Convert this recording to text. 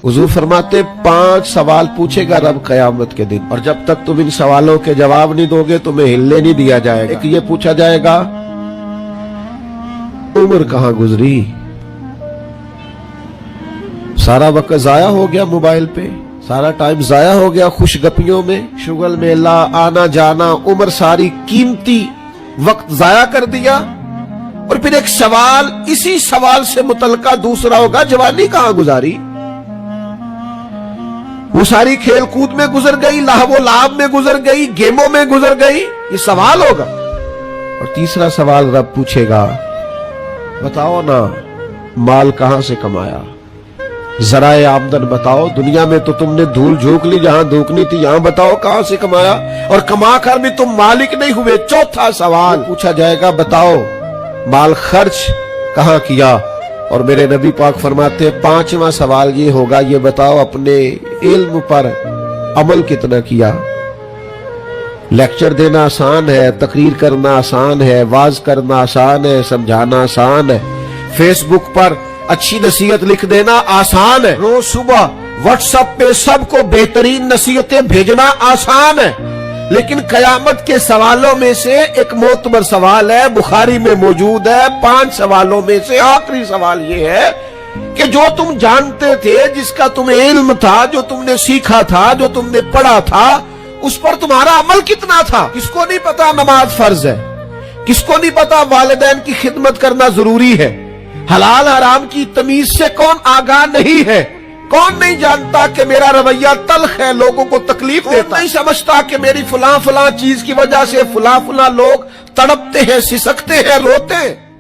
हुजूर फरमाते 5 सवाल पूछेगा रब कयामत के दिन, और जब तक तुम इन सवालों के जवाब नहीं दोगे तुम्हें हिलने नहीं दिया जाएगा। एक ये पूछा जाएगा उम्र कहां गुजरी, सारा वक्त जाया हो गया मोबाइल पे, सारा टाइम जाया हो गया खुशगपियों में, शुगल मेला, आना जाना, उम्र सारी कीमती वक्त जाया कर दिया। और फिर एक सवाल, इसी सवाल से मुतलका दूसरा होगा जवानी कहां गुजारी, वो सारी खेल कूद में गुजर गई, लाहवो लाभ में गुजर गई, गेमों में गुजर गई, ये सवाल होगा। और तीसरा सवाल रब पूछेगा बताओ ना माल कहां से कमाया, जराए आमदन बताओ, दुनिया में तो तुमने धूल झोंक ली, जहां धोकनी थी यहां बताओ कहां से कमाया, और कमा कर भी तुम मालिक नहीं हुए। चौथा सवाल पूछा जाएगा बताओ माल खर्च कहां किया, और मेरे नबी पाक फरमाते 5वां सवाल ये होगा ये बताओ अपने इल्म पर अमल कितना किया। लेक्चर देना आसान है, तकरीर करना आसान है, वाज करना आसान है, समझाना आसान है, फेसबुक पर अच्छी नसीहत लिख देना आसान है, रोज सुबह व्हाट्सएप पे सबको बेहतरीन नसीहतें भेजना आसान है, लेकिन कयामत के सवालों में से एक मोतबर सवाल है, बुखारी में मौजूद है। 5 सवालों में से आखिरी सवाल ये है कि जो तुम जानते थे, जिसका तुम्हें इल्म था, जो तुमने सीखा था, जो तुमने पढ़ा था, उस पर तुम्हारा अमल कितना था। किसको नहीं पता नमाज फर्ज है, किसको नहीं पता वालिदैन की खिदमत करना जरूरी है, हलाल हराम की तमीज से कौन आगाह नहीं है, कौन नहीं जानता कि मेरा रवैया तल्ख है, लोगों को तकलीफ देता, नहीं समझता कि मेरी फलां फलां चीज की वजह से फलां फलां लोग तड़पते हैं, सिसकते हैं, रोते हैं।